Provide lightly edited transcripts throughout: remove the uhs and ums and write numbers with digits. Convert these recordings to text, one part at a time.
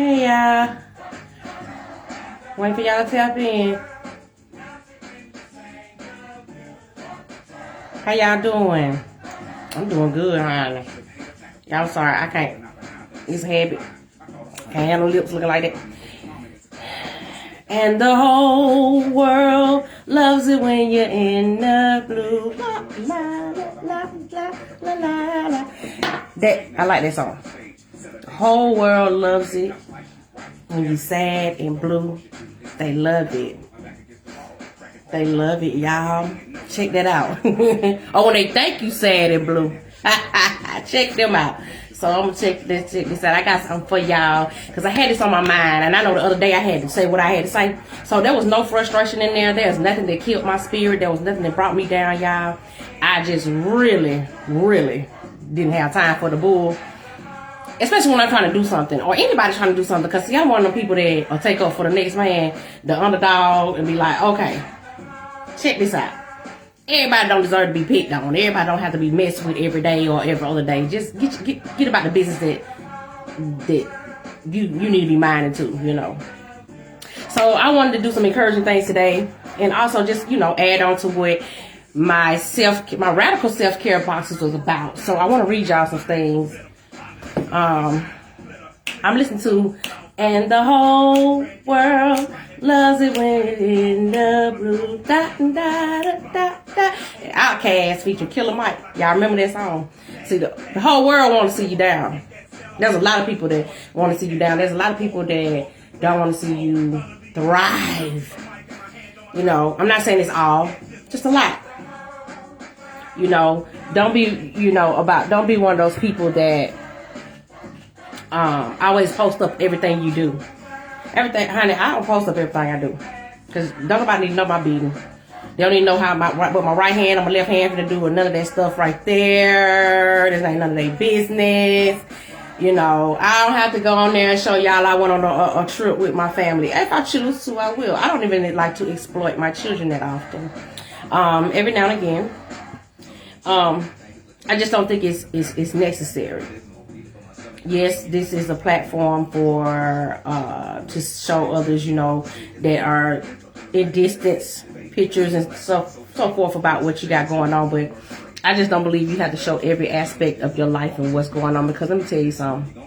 Hey y'all. Waiting for y'all to tap in. How y'all doing? I'm doing good, honey. Y'all sorry, I can't. It's a habit. Can't have no lips looking like that. And the whole world loves it when you're in the blue. La, la, la, la, la, la, la. That, I like that song. The whole world loves it when you're sad and blue. They love it. They love it, y'all. Check that out. Oh, when they think you sad and blue. Check them out. So I'm gonna check this out. I got something for y'all because I had this on my mind, and I know the other day I had to say what I had to say. So there was no frustration in there. There's nothing that killed my spirit. There was nothing that brought me down, y'all. I just really didn't have time for the bull, especially when I'm trying to do something or anybody trying to do something. Because see, I'm one of the people that will take up for the next man, the underdog, and be like, okay, check this out. Everybody don't deserve to be picked on. Everybody don't have to be messed with every day or every other day. Just get about the business that you need to be minded to, you know. So I wanted to do some encouraging things today, and also just, you know, add on to what my radical self-care boxes was about. So I want to read y'all some things. I'm listening to "And the Whole World Loves It When It's in the Blue." Da, da, da, da, da. Outkast featuring Killer Mike. Y'all remember that song? See, the whole world want to see you down. There's a lot of people that want to see you down. There's a lot of people that don't want to see you thrive. You know, I'm not saying it's all, just a lot. You know, don't be one of those people that always post up everything you do. Everything, honey, I don't post up everything I do. Because don't nobody need to know my beating. They don't even know how what my right hand and my left hand to do with none of that stuff right there. This ain't none of their business. You know, I don't have to go on there and show y'all I went on a trip with my family. If I choose to, I will. I don't even like to exploit my children that often. Every now and again. I just don't think it's necessary. Yes, this is a platform for to show others, you know, that are in distance, pictures and so forth about what you got going on. But I just don't believe you have to show every aspect of your life and what's going on. Because let me tell you something.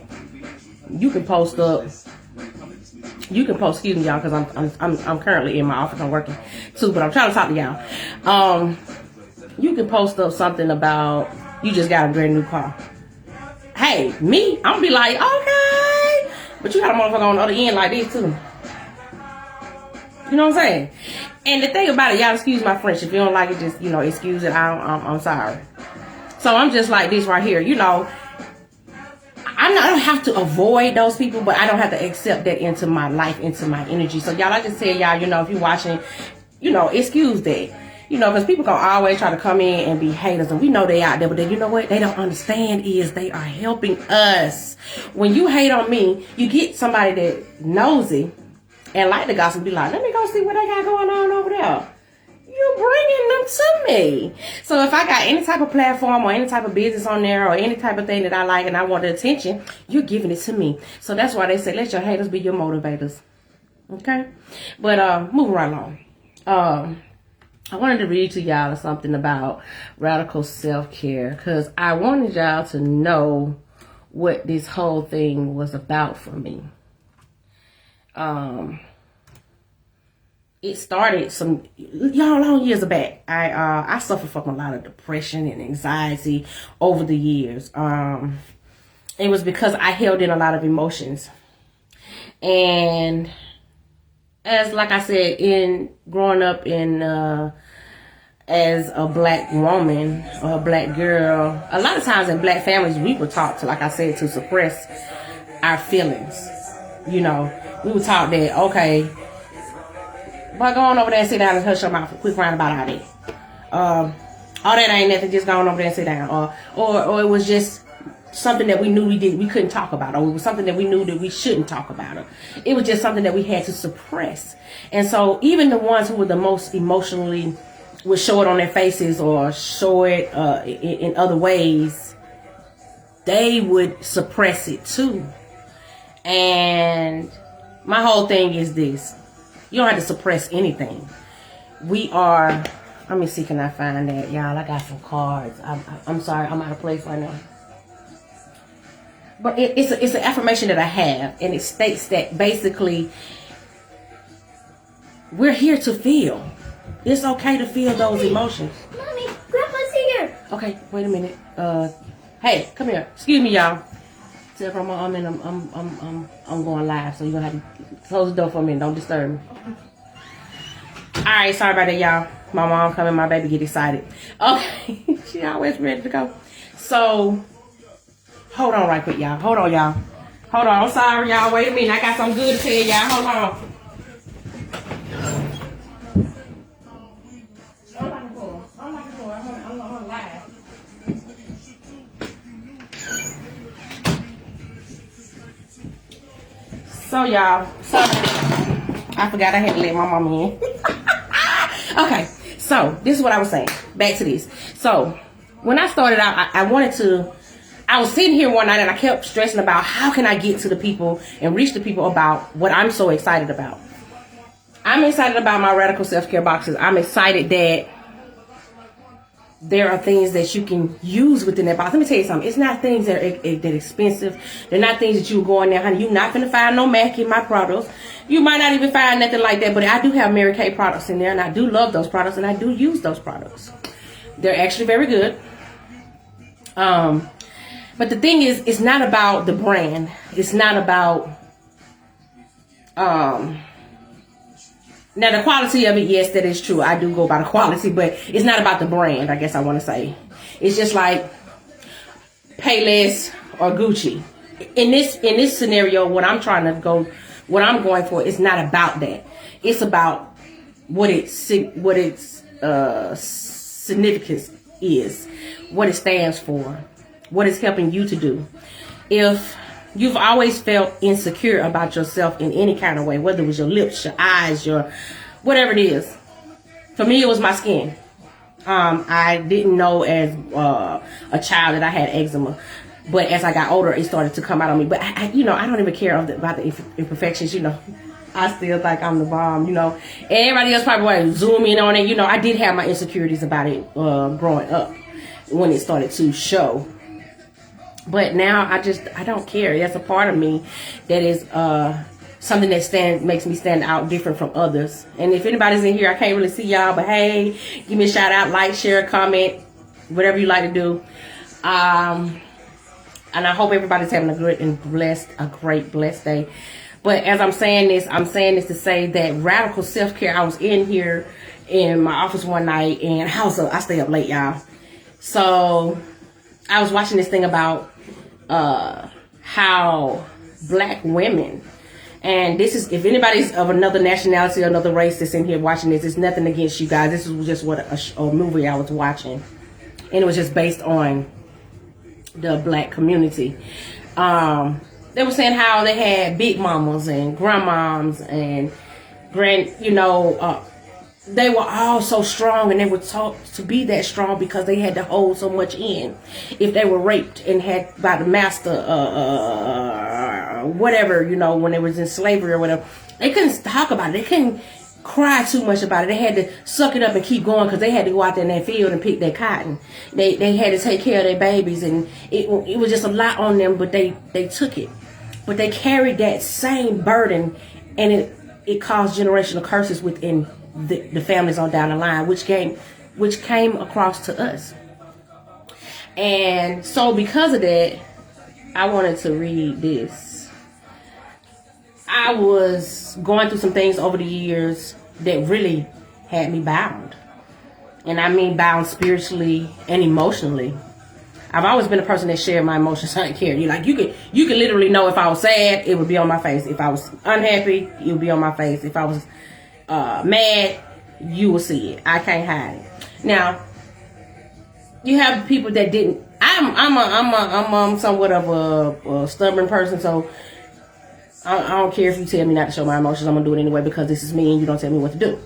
You can post up. Excuse me, y'all, because I'm currently in my office. I'm working too, but I'm trying to talk to y'all. You can post up something about you just got a brand new car. Hey, me, I'm gonna be like, okay, but you got a motherfucker on the other end like this too. You know what I'm saying? And the thing about it, y'all excuse my French. If you don't like it, just, you know, excuse it. I'm sorry. So I'm just like this right here. You know, I don't have to avoid those people, but I don't have to accept that into my life, into my energy. So y'all, I just tell y'all, you know, if you're watching, you know, excuse that. You know, because people gonna always try to come in and be haters, and we know they out there, but then you know what they don't understand is they are helping us. When you hate on me, you get somebody that knows it and like the gossip, be like, let me go see what they got going on over there. You're bringing them to me. So if I got any type of platform or any type of business on there or any type of thing that I like and I want the attention, you're giving it to me. So that's why they say let your haters be your motivators. Okay, but moving right along. I wanted to read to y'all something about radical self-care because I wanted y'all to know what this whole thing was about for me. It started some long years back. I suffered from a lot of depression and anxiety over the years. It was because I held in a lot of emotions. And as like I said, in growing up in as a black woman or a black girl, a lot of times in black families we were taught to, like I said, to suppress our feelings. You know, we were taught that, okay, boy, go on over there and sit down and hush your mouth and quit crying about all that. All that ain't nothing, just go on over there and sit down. Or it was just something that we knew we couldn't talk about, or it was something that we knew that we shouldn't talk about. It was just something that we had to suppress. And so even the ones who were the most emotionally would show it on their faces or show it in other ways, they would suppress it too. And my whole thing is this. You don't have to suppress anything. We are, let me see, can I find that? Y'all, I got some cards. I'm sorry, I'm out of place right now. But it's an affirmation that I have. And it states that basically, we're here to feel. It's okay to feel those emotions. Mommy, Grandpa's here. Okay, wait a minute. Hey, come here. Excuse me, y'all. Tell Grandma I'm going live, so you're gonna have to close the door for me and don't disturb me. Alright, sorry about that, y'all. My mom coming, my baby get excited. Okay, she always ready to go. So, hold on right quick, y'all. Hold on, y'all. Hold on, I'm sorry, y'all. Wait a minute, I got something good to tell y'all. Hold on. I'm live. So y'all, sorry, I forgot I had to let my mama in. Okay, so this is what I was saying. Back to this. So when I started out, I was sitting here one night and I kept stressing about how can I get to the people and reach the people about what I'm so excited about. I'm excited about my radical self-care boxes. I'm excited that there are things that you can use within that box. Let me tell you something. It's not things that are expensive. They're not things that you go in there, honey. You're not going to find no Mac in my products. You might not even find nothing like that. But I do have Mary Kay products in there. And I do love those products. And I do use those products. They're actually very good. But the thing is, it's not about the brand. It's not about... Now, the quality of it, yes, that is true. I do go by the quality, but it's not about the brand, I guess I want to say. It's just like Payless or Gucci. In this scenario, what I'm going for is not about that. It's about what its significance is, what it stands for, what it's helping you to do. If you've always felt insecure about yourself in any kind of way, whether it was your lips, your eyes, your whatever it is. For me, it was my skin. I didn't know as a child that I had eczema, but as I got older, it started to come out on me. But I don't even care about the imperfections. I still think I'm the bomb. And everybody else probably want to zoom in on it. I did have my insecurities about it growing up when it started to show. But now I don't care. That's a part of me that is something that makes me stand out different from others. And if anybody's in here, I can't really see y'all, but hey, give me a shout out, like, share, comment, whatever you like to do. And I hope everybody's having a great blessed day. But as I'm saying this to say that radical self-care. I was in here in my office one night and I stay up late, y'all. So I was watching this thing about how black women, and this is, if anybody's of another nationality or another race that's in here watching this, it's nothing against you guys. This was just what a movie I was watching, and it was just based on the black community. They were saying how they had big mamas and grandmoms and they were all so strong, and they were taught to be that strong because they had to hold so much in. If they were raped and had by the master, whatever, when they was in slavery or whatever, they couldn't talk about it. They couldn't cry too much about it. They had to suck it up and keep going because they had to go out there in that field and pick their cotton. They had to take care of their babies, and it was just a lot on them, but they took it. But they carried that same burden, and it caused generational curses within the families on down the line, which came across to us. And so because of that, I wanted to read this. I was going through some things over the years that really had me bound. And I mean bound spiritually and emotionally. I've always been a person that shared my emotions. I didn't care. You could literally know if I was sad, it would be on my face. If I was unhappy, it would be on my face. If I was mad, you will see it. I can't hide it. Now, you have people that didn't. I'm somewhat of a stubborn person, so I don't care if you tell me not to show my emotions. I'm gonna do it anyway because this is me, and you don't tell me what to do.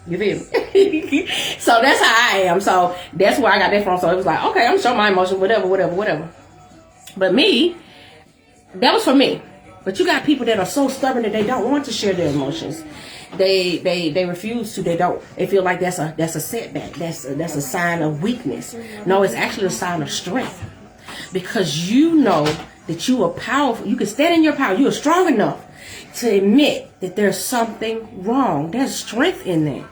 You feel me? So that's how I am. So that's where I got that from. So it was like, okay, I'm showing my emotions, whatever. But me, that was for me. But you got people that are so stubborn that they don't want to share their emotions. They refuse to. They feel like that's a setback. That's a sign of weakness. No, it's actually a sign of strength. Because you know that you are powerful. You can stand in your power. You are strong enough to admit that there's something wrong. There's strength in that.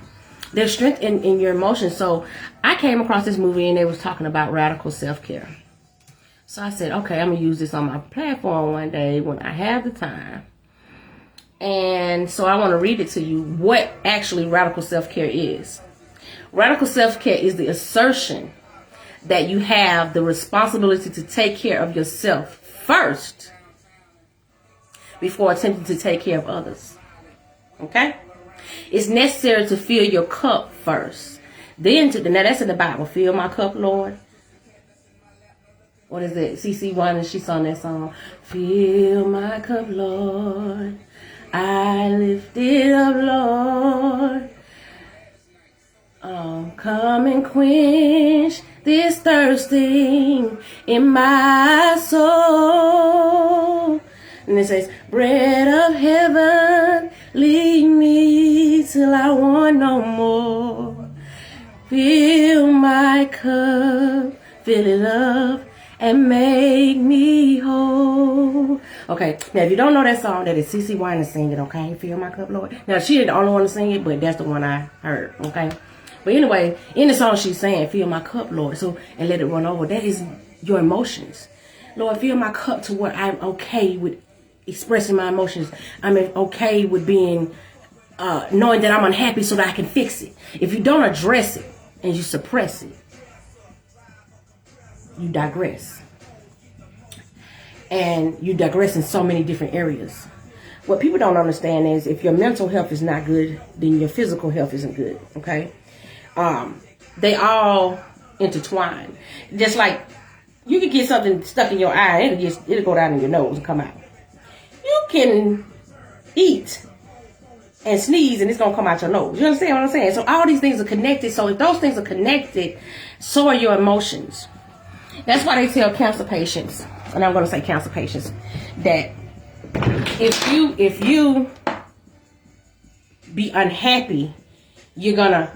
There's strength in your emotions. So I came across this movie and they was talking about radical self-care. So I said, okay, I'm going to use this on my platform one day when I have the time. And so I want to read it to you what actually radical self-care is. Radical self-care is the assertion that you have the responsibility to take care of yourself first before attempting to take care of others. Okay? It's necessary to fill your cup first. Now that's in the Bible. Fill my cup, Lord. What is it? CC Wine, she sung that song. Fill my cup, Lord. I lift it up, Lord. Come and quench this thirsting in my soul. And it says, bread of heaven, lead me till I want no more. Fill my cup, fill it up, and make me whole. Okay, now if you don't know that song, that is CC Wine singing, okay? Fill my cup, Lord. Now she ain't the only one to sing it, but that's the one I heard, okay? But anyway, in the song she's saying, fill my cup, Lord, and let it run over. That is your emotions. Lord, fill my cup to where I'm okay with expressing my emotions. I'm okay with being, knowing that I'm unhappy so that I can fix it. If you don't address it and you suppress it, you digress. And you digress in so many different areas. What people don't understand is if your mental health is not good, then your physical health isn't good, okay? They all intertwine. Just like you can get something stuck in your eye, it'll go down in your nose and come out. You can eat and sneeze and it's going to come out your nose. You understand what I'm saying? So all these things are connected. So if those things are connected, so are your emotions. That's why they tell cancer patients, and I'm going to say cancer patients, that if you be unhappy, you're gonna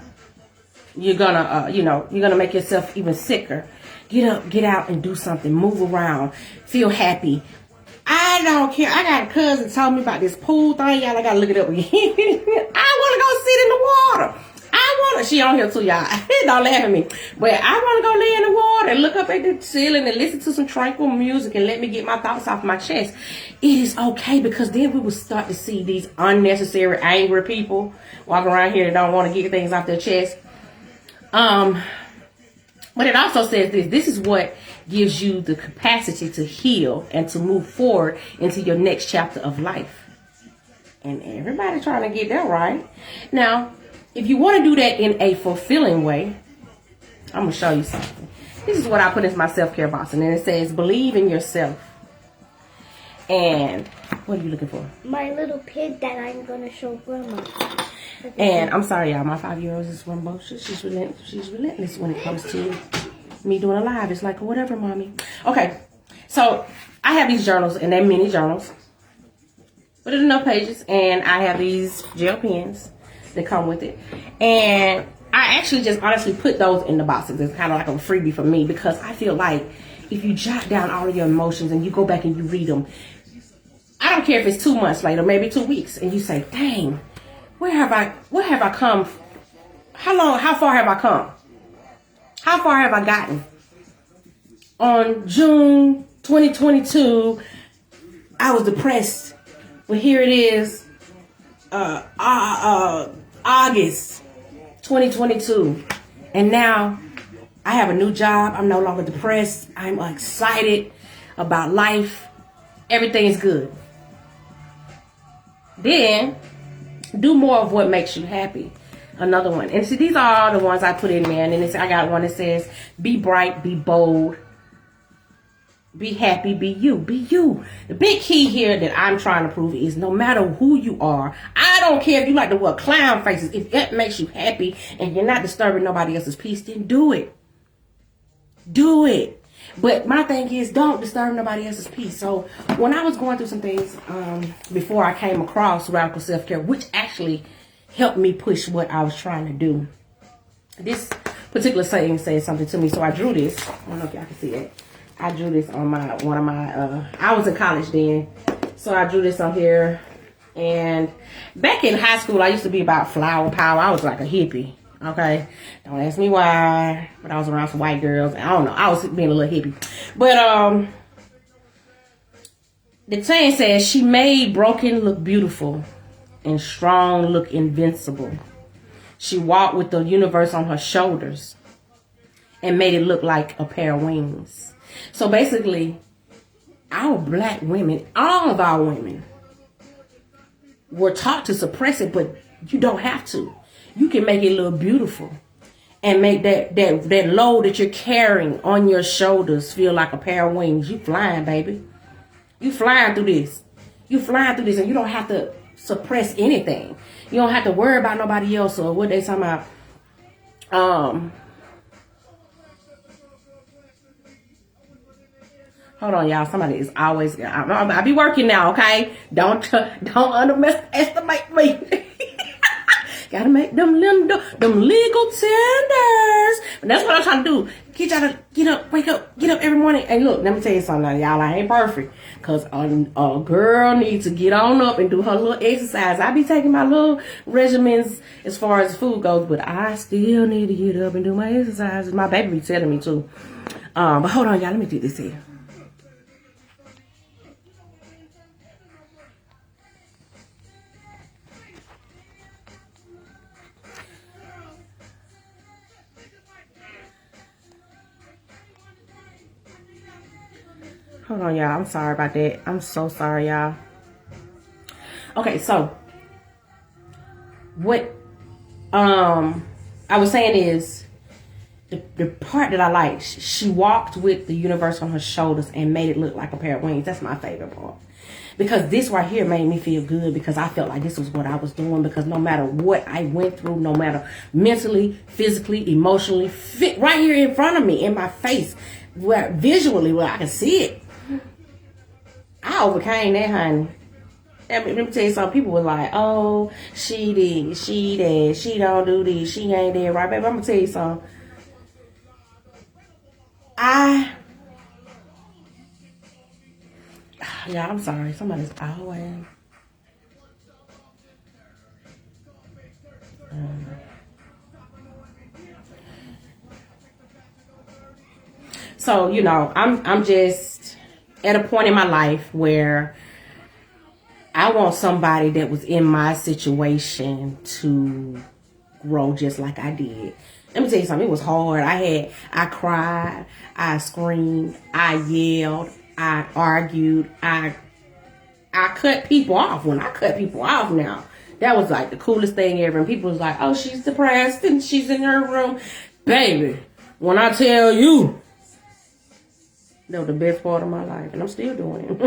make yourself even sicker. Get up, get out and do something, move around, feel happy. I don't care. I got a cousin told me about this pool thing, y'all. I gotta look it up again. I want to go sit in the water. She on here too, y'all. Don't laugh at me. But I want to go lay in the water and look up at the ceiling and listen to some tranquil music and let me get my thoughts off my chest. It is okay, because then we will start to see these unnecessary angry people walking around here that don't want to get things off their chest. But it also says this is what gives you the capacity to heal and to move forward into your next chapter of life. And everybody trying to get that right. Now, if you want to do that in a fulfilling way, I'm going to show you something. This is what I put into my self-care box. And then it says, believe in yourself. And what are you looking for? My little pig that I'm going to show Grandma. And I'm sorry, y'all. My 5-year-old is rambunctious. She's relentless when it comes to me doing a live. It's like, whatever, mommy. Okay. So I have these journals, and they're mini journals. But there's no pages. And I have these gel pens that come with it. And I actually just honestly put those in the boxes. It's kind of like a freebie for me, because I feel like if you jot down all of your emotions and you go back and you read them, I don't care if it's 2 months later, maybe 2 weeks, and you say, dang, where have I come? How far have I come? How far have I gotten? On June 2022, I was depressed. But here it is, August 2022, and now I have a new job. I'm no longer depressed. I'm excited about life. Everything is good. Then do more of what makes you happy. Another one. And see, these are all the ones I put in there. And then I got one that says, be bright, be bold, be happy, be you. Be you. The big key here that I'm trying to prove is no matter who you are, I don't care if you like to wear clown faces. If that makes you happy and you're not disturbing nobody else's peace, then do it. Do it. But my thing is, don't disturb nobody else's peace. So when I was going through some things before I came across radical self-care, which actually helped me push what I was trying to do, this particular saying said something to me. So I drew this. I don't know if y'all can see it. I drew this on one of my, I was in college then. So I drew this on here. And back in high school, I used to be about flower power. I was like a hippie. Okay, don't ask me why, but I was around some white girls. I don't know. I was being a little hippie. But the saying says, she made broken look beautiful and strong look invincible. She walked with the universe on her shoulders and made it look like a pair of wings. So basically, our black women, all of our women, were taught to suppress it, but you don't have to. You can make it look beautiful and make that load that you're carrying on your shoulders feel like a pair of wings. You flying, baby. You flying through this. You flying through this, and you don't have to suppress anything. You don't have to worry about nobody else or what they talking about. Hold on, y'all. Somebody is always. I be working now, okay? Don't underestimate me. Gotta make them legal tenders. But that's what I'm trying to do. Get y'all to get up, wake up, get up every morning. And look, let me tell you something now, y'all. I ain't perfect. Because a girl needs to get on up and do her little exercise. I be taking my little regimens as far as food goes. But I still need to get up and do my exercises. My baby be telling me to. But hold on, y'all. Let me do this here. Hold on, y'all. I'm sorry about that. I'm so sorry, y'all. Okay, so what I was saying is the part that I like, she walked with the universe on her shoulders and made it look like a pair of wings. That's my favorite part. Because this right here made me feel good, because I felt like this was what I was doing. Because no matter what I went through, no matter mentally, physically, emotionally, fit right here in front of me, in my face, where visually, where I can see it, I overcame that, honey. Let me tell you something. People were like, oh, she did, she that, she don't do this, she ain't there, right, baby? I'm gonna tell you something. Yeah, I'm sorry. Somebody's always. So, you know, I'm just at a point in my life where I want somebody that was in my situation to grow just like I did. Let me tell you something. It was hard. I cried, I screamed, I yelled, I argued, I cut people off. When I cut people off now, that was like the coolest thing ever. And people was like, oh, she's depressed and she's in her room. Baby, when I tell you, that was the best part of my life, and I'm still doing it.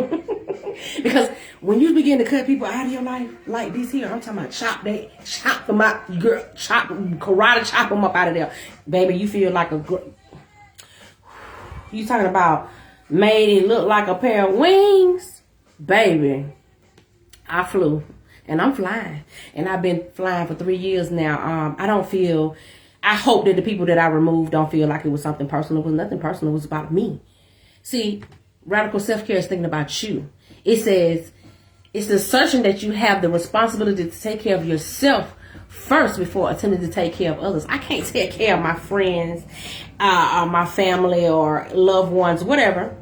Because when you begin to cut people out of your life like this here, I'm talking about chop them out, girl, karate chop them up out of there. Baby, you feel like you talking about made it look like a pair of wings? Baby, I flew, and I'm flying, and I've been flying for 3 years now. I hope that the people that I removed don't feel like it was something personal. It was nothing personal. It was about me. See, radical self-care is thinking about you. It says, it's the assertion that you have the responsibility to take care of yourself first before attempting to take care of others. I can't take care of my friends, or my family, or loved ones, whatever,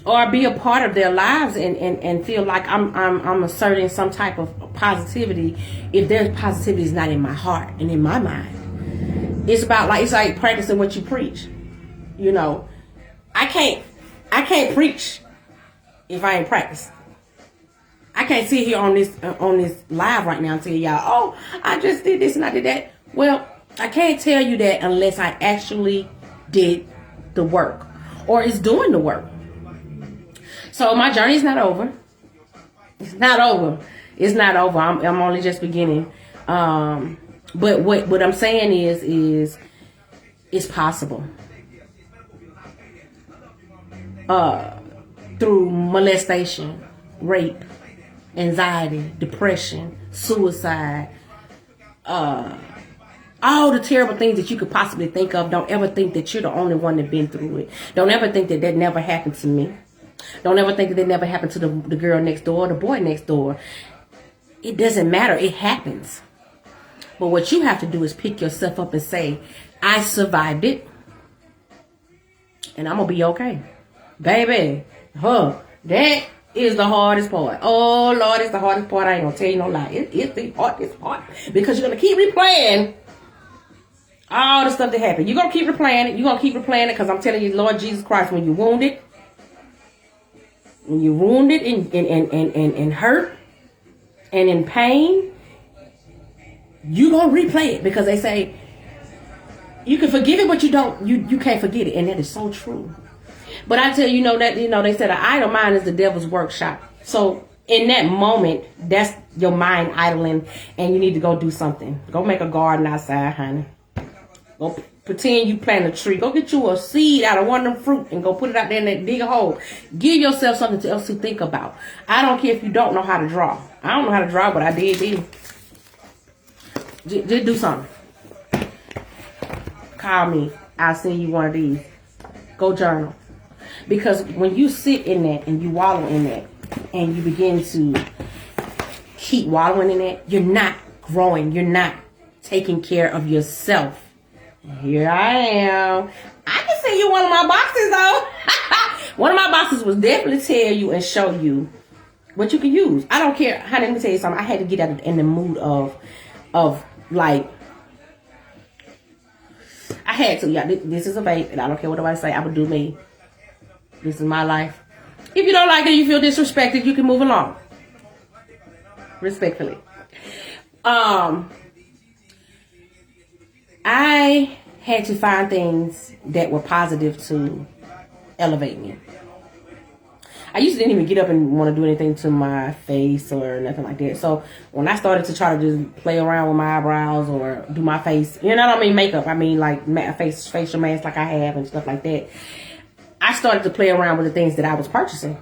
or be a part of their lives and feel like I'm asserting some type of positivity if their positivity is not in my heart and in my mind. It's like practicing what you preach. You know, I can't preach if I ain't practiced. I can't sit here on this live right now and tell y'all, oh, I just did this and I did that. Well, I can't tell you that unless I actually did the work or is doing the work. So my journey is not over. It's not over. It's not over. I'm only just beginning. But what I'm saying is it's possible. through molestation, rape, anxiety, depression, suicide, all the terrible things that you could possibly think of. Don't ever think that you're the only one that been through it. Don't ever think that that never happened to me. Don't ever think that that never happened to the girl next door, the boy next door. It doesn't matter. It happens. But what you have to do is pick yourself up and say, I survived it. And I'm going to be okay. Baby, that is the hardest part. Oh, Lord, it's the hardest part. I ain't going to tell you no lie. It's the hardest part. Because you're going to keep replaying all the stuff that happened. You're going to keep replaying it. You're going to keep replaying it because I'm telling you, Lord Jesus Christ, when you're wounded and hurt and in pain, you're going to replay it because they say you can forgive it, but you can't forget it. And that is so true. But I tell you, they said an idle mind is the devil's workshop. So in that moment, that's your mind idling and you need to go do something. Go make a garden outside, honey. Go pretend you plant a tree. Go get you a seed out of one of them fruit and go put it out there and then dig a hole. Give yourself something else to think about. I don't care if you don't know how to draw. I don't know how to draw, but I did. Just do something. Call me. I'll send you one of these. Go journal. Because when you sit in that and you wallow in that and you begin to keep wallowing in that, you're not growing. You're not taking care of yourself. Here I am. I can send you one of my boxes though. One of my boxes will definitely tell you and show you what you can use. I don't care. Honey, let me tell you something. I had to get out in the mood of like, I had to. Yeah, this is a babe and I don't care what nobody say. I would do me. This is my life. If you don't like it, you feel disrespected, you can move along. Respectfully. I had to find things that were positive to elevate me. I used to didn't even get up and want to do anything to my face or nothing like that. So when I started to try to just play around with my eyebrows or do my face, you know what I mean, makeup. I mean like facial mask like I have and stuff like that. I started to play around with the things that I was purchasing.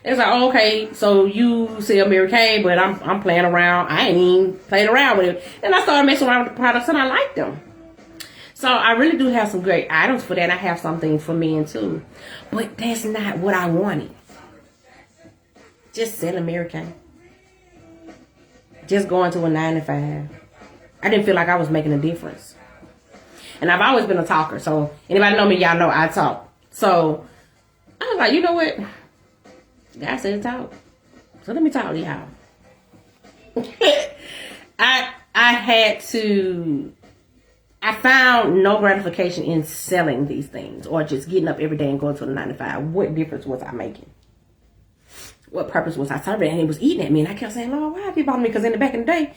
It's like, oh, okay, so you sell Mary Kay, but I'm playing around. I ain't even played around with it. And I started messing around with the products and I like them. So I really do have some great items for that. I have something for men too. But that's not what I wanted. Just selling Mary Kay. Just going to a 9 to 5. I didn't feel like I was making a difference. And I've always been a talker. So anybody know me, y'all know I talk. So I was like, you know what? God said talk. So let me talk to y'all. I found no gratification in selling these things or just getting up every day and going to the 9 to 5. What difference was I making? What purpose was I serving? And it was eating at me. And I kept saying, Lord, why did you bother me? Because in the back in the day,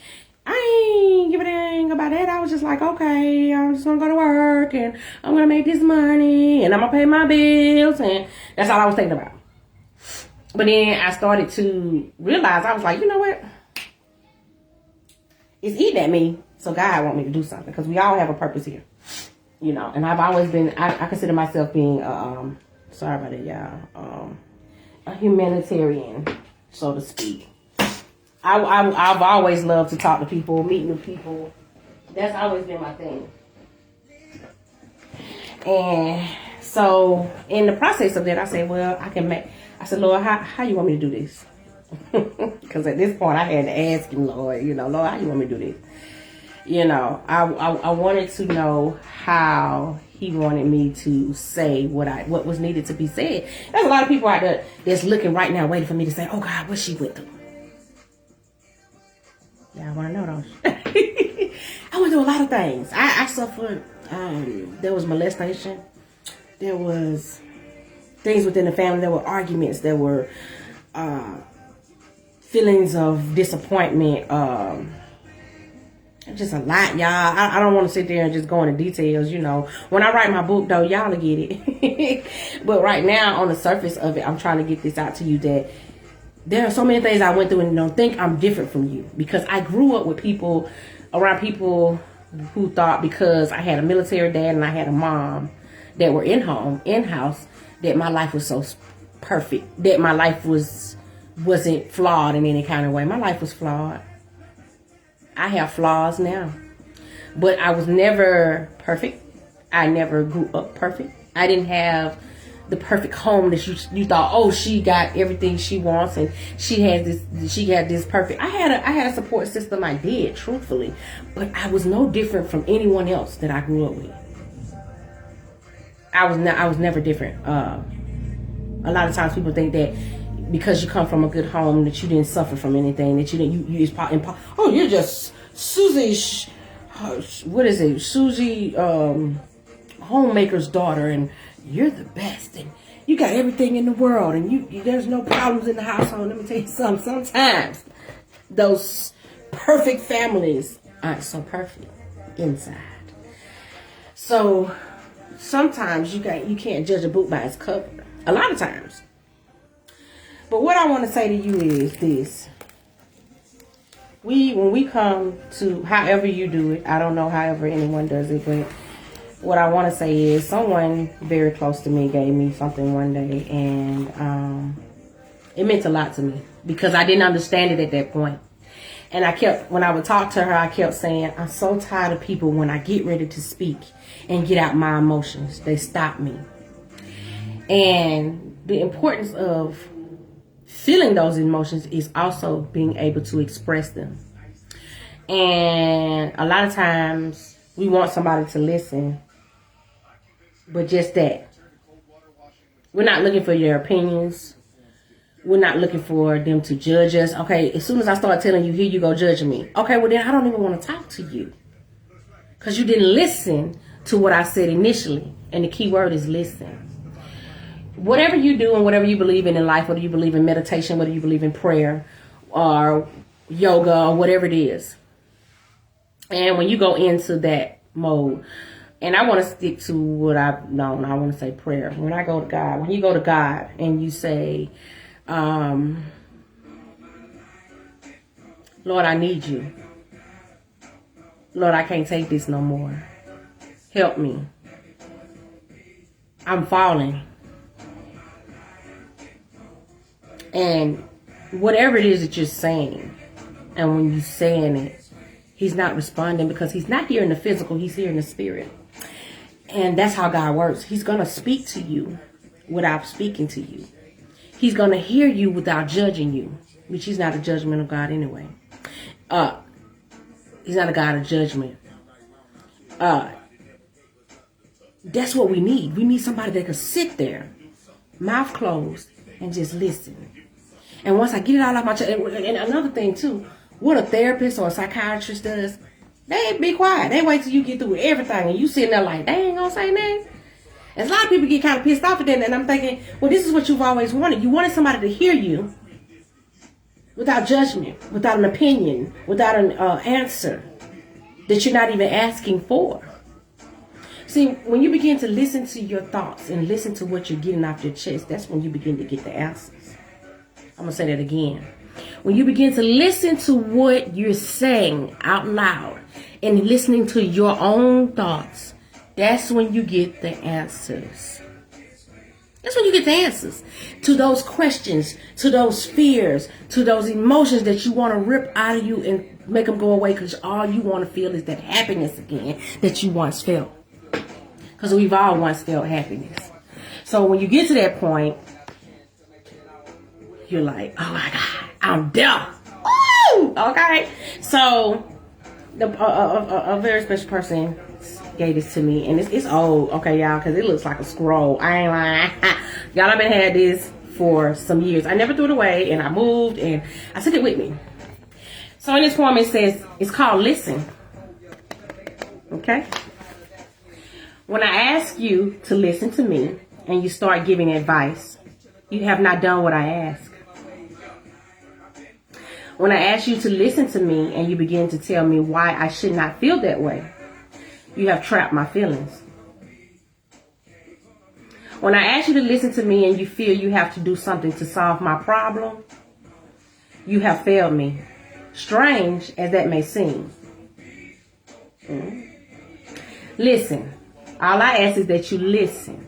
I ain't give a dang about that. I was just like, okay, I'm just going to go to work and I'm going to make this money and I'm going to pay my bills. And that's all I was thinking about. But then I started to realize, I was like, you know what? It's eating at me. So God want me to do something because we all have a purpose here. You know, and I've always been, I consider myself being, sorry about it, y'all, a humanitarian, so to speak. I've always loved to talk to people, meet new people. That's always been my thing. And so in the process of that, I said, well, I said, Lord, how you want me to do this? Because at this point I had to ask him, Lord, Lord, how you want me to do this? I wanted to know how he wanted me to say what was needed to be said. There's a lot of people out there that's looking right now, waiting for me to say, oh God, what she went through. Yeah, I want to know those. I went through a lot of things. I suffered. There was molestation. There was things within the family. There were arguments. There were feelings of disappointment. Just a lot, y'all. I don't want to sit there and just go into details, When I write my book, though, y'all will get it. But right now, on the surface of it, I'm trying to get this out to you that there are so many things I went through and don't think I'm different from you. Because I grew up with people, around people who thought because I had a military dad and I had a mom that were in-house, that my life was so perfect, that my life wasn't flawed in any kind of way. My life was flawed. I have flaws now, but I was never perfect. I never grew up perfect. I didn't have the perfect home that you thought, oh, she got everything she wants and she had this perfect. I had a support system. I did, truthfully, but I was no different from anyone else that I grew up with. I was never different. A lot of times people think that because you come from a good home that you didn't suffer from anything, that you just oh, you're just Susie, what is it, Susie, homemaker's daughter, and you're the best, and you got everything in the world, and there's no problems in the household. Let me tell you something. Sometimes those perfect families aren't so perfect inside. So sometimes you can't judge a book by its cover. A lot of times. But what I want to say to you is this. When we come to however you do it, I don't know however anyone does it, but what I want to say is someone very close to me gave me something one day, and it meant a lot to me because I didn't understand it at that point. And when I would talk to her, I kept saying, I'm so tired of people when I get ready to speak and get out my emotions, they stop me. And the importance of feeling those emotions is also being able to express them. And a lot of times we want somebody to listen, but just that. We're not looking for your opinions. We're not looking for them to judge us. Okay, as soon as I start telling you, here you go judging me. Okay, well then I don't even want to talk to you. Because you didn't listen to what I said initially. And the key word is listen. Whatever you do and whatever you believe in life, whether you believe in meditation, whether you believe in prayer or yoga or whatever it is. And when you go into that mode, and I want to stick to what I've known, I want to say prayer. When you go to God and you say, Lord, I need you. Lord, I can't take this no more. Help me. I'm falling. And whatever it is that you're saying, and when you're saying it, he's not responding because he's not here in the physical, he's here in the spirit. And that's how God works. He's going to speak to you without speaking to you. He's going to hear you without judging you, which he's not a judgmental God anyway. He's not a God of judgment. That's what we need. We need somebody that can sit there, mouth closed, and just listen. And once I get it all off my chest, and another thing too, what a therapist or a psychiatrist does, they be quiet. They wait till you get through everything, and you sitting there like, they ain't gonna say nothing. And a lot of people get kind of pissed off at that, and I'm thinking, well, this is what you've always wanted. You wanted somebody to hear you without judgment, without an opinion, without an answer that you're not even asking for. See, when you begin to listen to your thoughts and listen to what you're getting off your chest, that's when you begin to get the answers. I'm going to say that again. When you begin to listen to what you're saying out loud and listening to your own thoughts, that's when you get the answers. That's when you get the answers to those questions, to those fears, to those emotions that you want to rip out of you and make them go away because all you want to feel is that happiness again that you once felt. Because we've all once felt happiness. So when you get to that point, you're like, oh my God, I'm there. Woo! Okay. So a very special person gave this to me. And it's old, okay, y'all, because it looks like a scroll. I ain't lying. Y'all, I've been had this for some years. I never threw it away, and I moved, and I took it with me. So in this form, it says, it's called Listen. Okay? When I ask you to listen to me and you start giving advice, you have not done what I ask. When I ask you to listen to me and you begin to tell me why I should not feel that way, you have trapped my feelings. When I ask you to listen to me and you feel you have to do something to solve my problem, you have failed me. Strange as that may seem. Listen. All I ask is that you listen.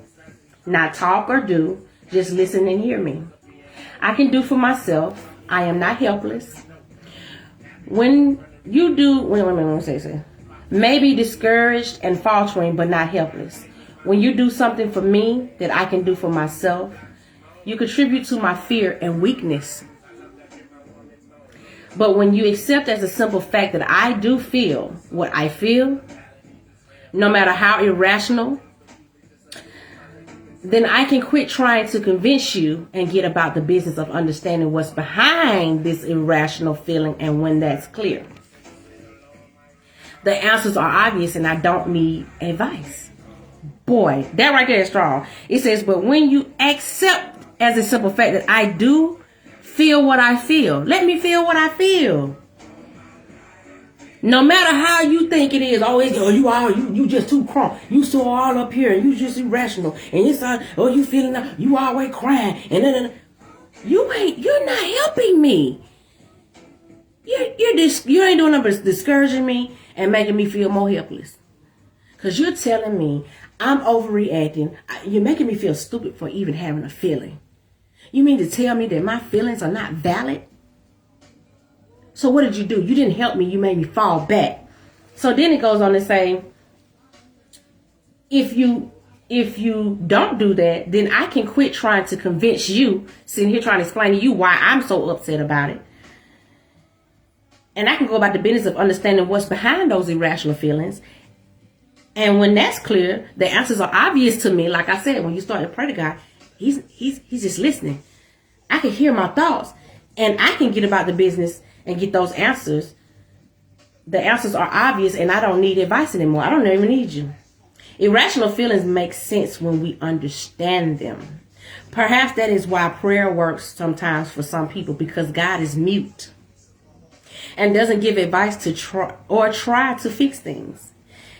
Not talk or do, just listen and hear me. I can do for myself. I am not helpless. When you do, maybe discouraged and faltering, but not helpless. When you do something for me that I can do for myself, you contribute to my fear and weakness. But when you accept as a simple fact that I do feel what I feel, no matter how irrational, then I can quit trying to convince you and get about the business of understanding what's behind this irrational feeling. And when that's clear, the answers are obvious and I don't need advice. Boy, that right there is strong. It says, but when you accept as a simple fact that I do feel what I feel, let me feel what I feel. No matter how you think it is, you just too crunk. You so all up here and you just irrational. And it's you feeling you always crying. And then you're not helping me. You ain't doing nothing but discouraging me and making me feel more helpless. Cause you're telling me I'm overreacting. You're making me feel stupid for even having a feeling. You mean to tell me that my feelings are not valid? So what did you do? You didn't help me. You made me fall back. So then it goes on to say, if you don't do that, then I can quit trying to convince you, sitting here trying to explain to you why I'm so upset about it. And I can go about the business of understanding what's behind those irrational feelings. And when that's clear, the answers are obvious to me. Like I said, when you start to pray to God, he's just listening. I can hear my thoughts and I can get about the business and get those answers. The answers are obvious and I don't need advice anymore. I don't even need you. Irrational feelings make sense when we understand them. Perhaps that is why prayer works sometimes for some people, because God is mute and doesn't give advice to try to fix things.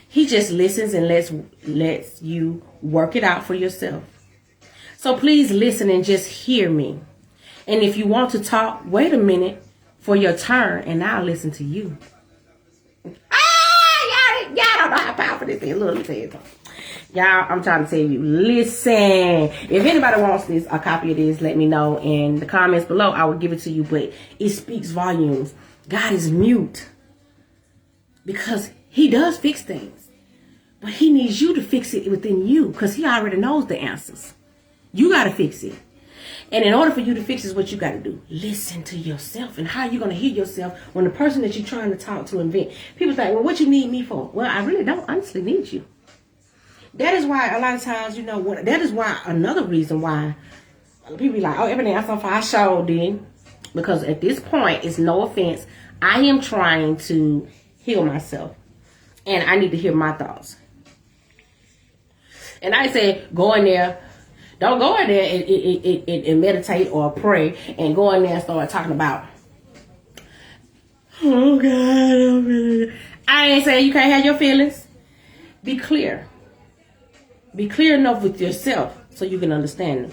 He just listens and lets you work it out for yourself. So please listen and just hear me. And if you want to talk, wait a minute for your turn and I'll listen to you. Y'all don't know how powerful this is. Look, let me tell you something. Y'all, I'm trying to tell you, listen. If anybody wants this, a copy of this, let me know in the comments below. I will give it to you, but it speaks volumes. God is mute because he does fix things, but he needs you to fix it within you because he already knows the answers. You got to fix it. And in order for you to fix it, what you got to do, listen to yourself. And how are you going to hear yourself when the person that you're trying to talk to and vent? People think, well, what you need me for? Well, I really don't honestly need you. That is why a lot of times, that is why another reason why people be like, oh, everything I saw for I showed did. Because at this point, it's no offense. I am trying to heal myself. And I need to hear my thoughts. And I say, go in there. Don't go in there and meditate or pray and go in there and start talking about, oh God, I ain't saying you can't have your feelings. Be clear. Be clear enough with yourself so you can understand them.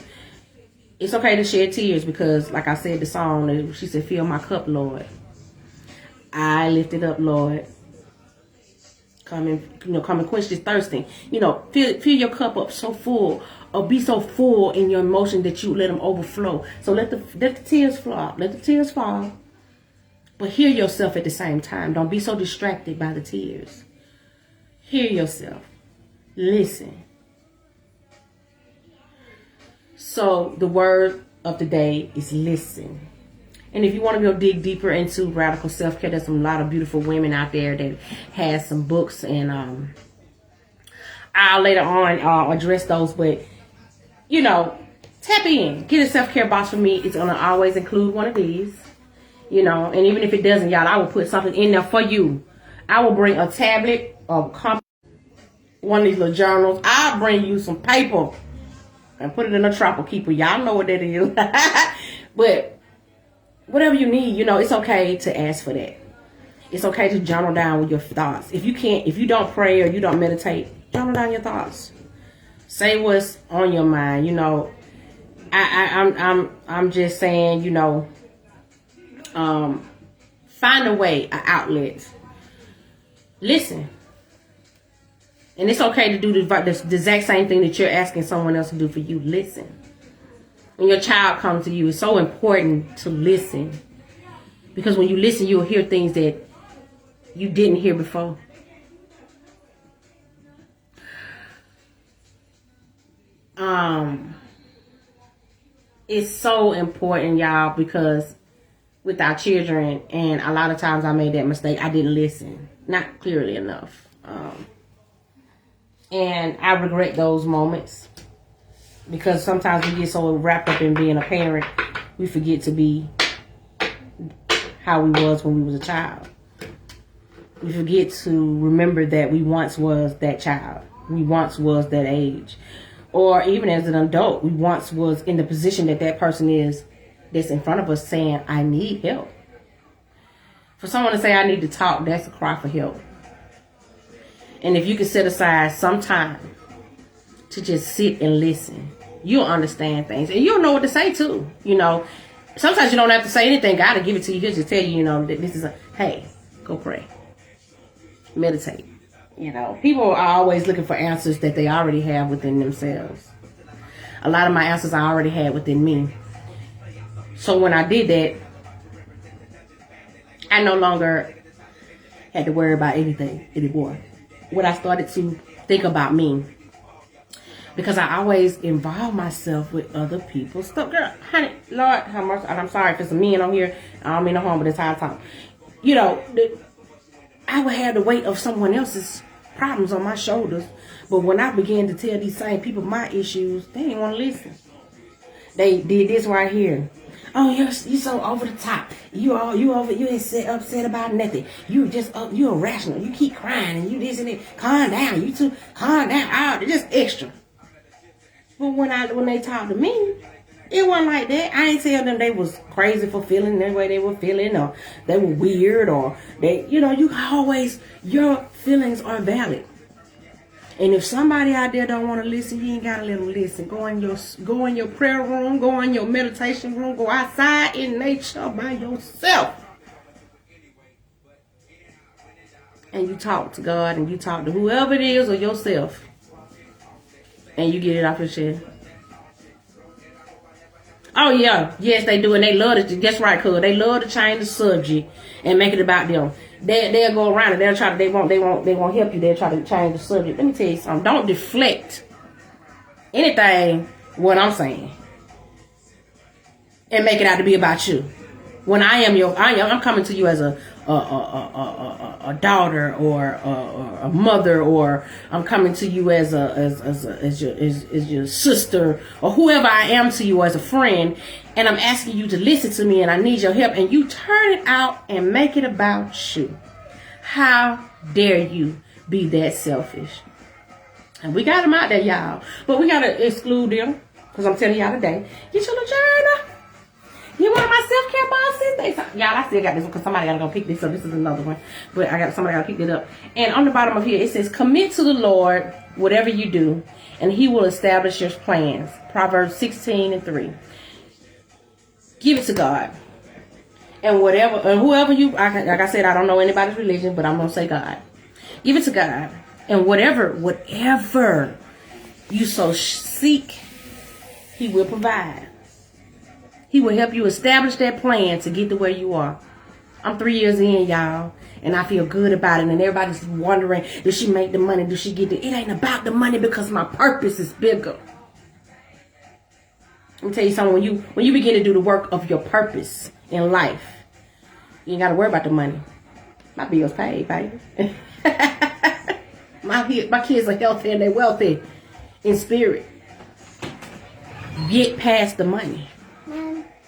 It's okay to shed tears because, like I said, the song, she said, fill my cup, Lord. I lift it up, Lord. Come and quench this thirsting. Fill your cup up so full, or be so full in your emotion that you let them overflow. So let the tears flow. Let the tears fall. But hear yourself at the same time. Don't be so distracted by the tears. Hear yourself. Listen. So the word of the day is listen. And if you want to go dig deeper into radical self-care, there's a lot of beautiful women out there that has some books, and I'll later on address those. But tap in, get a self-care box for me. It's gonna always include one of these, and even if it doesn't, y'all, I will put something in there for you. I will bring a tablet or one of these little journals. I'll bring you some paper and put it in a trapper keeper. Y'all know what that is. But whatever you need, it's okay to ask for that. It's okay to journal down with your thoughts. If you don't pray or you don't meditate, journal down your thoughts. Say what's on your mind. I'm just saying, find a way, an outlet. Listen. And it's okay to do the exact same thing that you're asking someone else to do for you. Listen. When your child comes to you, it's so important to listen. Because when you listen, you'll hear things that you didn't hear before. It's so important, y'all, because with our children, and a lot of times I made that mistake, I didn't listen. Not clearly enough. And I regret those moments. Because sometimes we get so wrapped up in being a parent, we forget to be how we was when we was a child. We forget to remember that we once was that child. We once was that age. Or even as an adult, we once was in the position that that person is that's in front of us saying, I need help. For someone to say, I need to talk, that's a cry for help. And if you can set aside some time to just sit and listen, you'll understand things. And you'll know what to say too. You know, sometimes you don't have to say anything. God will give it to you. He'll just tell you, you know, that this is hey, go pray. Meditate. You know, people are always looking for answers that they already have within themselves. A lot of my answers I already had within me. So when I did that, I no longer had to worry about anything anymore. When I started to think about me, because I always involve myself with other people's stuff. Girl, honey, Lord, how much? And I'm sorry if it's a men on here. I don't mean no harm, but it's high time. You know, I would have the weight of someone else's problems on my shoulders. But when I began to tell these same people my issues, they didn't want to listen. They did this right here. Oh, you're so over the top. You ain't upset about nothing. You're irrational. You keep crying and you this and that. Calm down. You too. Calm down. Oh, just extra. But when they talk to me, it wasn't like that. I ain't tell them they was crazy for feeling the way they were feeling, or they were weird, or they, you know, your feelings are valid. And if somebody out there don't want to listen, you ain't gotta let them listen. Go in your prayer room, go in your meditation room, go outside in nature by yourself. And you talk to God, and you talk to whoever it is or yourself. And you get it off your chest. Oh yeah, yes they do, and they love it. That's right, cuz they love to change the subject and make it about them. They'll go around and they won't help you. They'll try to change the subject. Let me tell you something. Don't deflect anything what I'm saying and make it out to be about you. When I'm coming to you as a daughter or a mother, or I'm coming to you as your sister, or whoever I am to you as a friend, and I'm asking you to listen to me and I need your help, and you turn it out and make it about you. How dare you be that selfish? And we got them out there, y'all, but we gotta exclude them, because I'm telling y'all today, get your little journal. You want my self-care bosses? Y'all, I still got this one because somebody got to go pick this up. This is another one. But somebody got to pick it up. And on the bottom of here, it says, commit to the Lord whatever you do, and he will establish your plans. Proverbs 16:3. Give it to God. And whoever you, like I said, I don't know anybody's religion, but I'm going to say God. Give it to God. And whatever you so seek, he will provide. He will help you establish that plan to get to where you are. I'm 3 years in, y'all, and I feel good about it. And everybody's wondering, does she make the money? Does she get it? It ain't about the money, because my purpose is bigger. Let me tell you something. When you begin to do the work of your purpose in life, you ain't got to worry about the money. My bill's paid, baby. My kids are healthy and they're wealthy in spirit. Get past the money.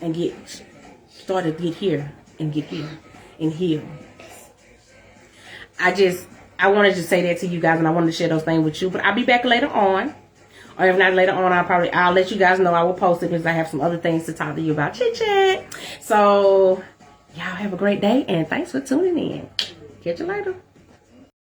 And get here and heal. I wanted to say that to you guys, and I wanted to share those things with you. But I'll be back later on, or if not later on, I'll let you guys know. I will post it because I have some other things to talk to you about. Chit chat. So y'all have a great day, and thanks for tuning in. Catch you later.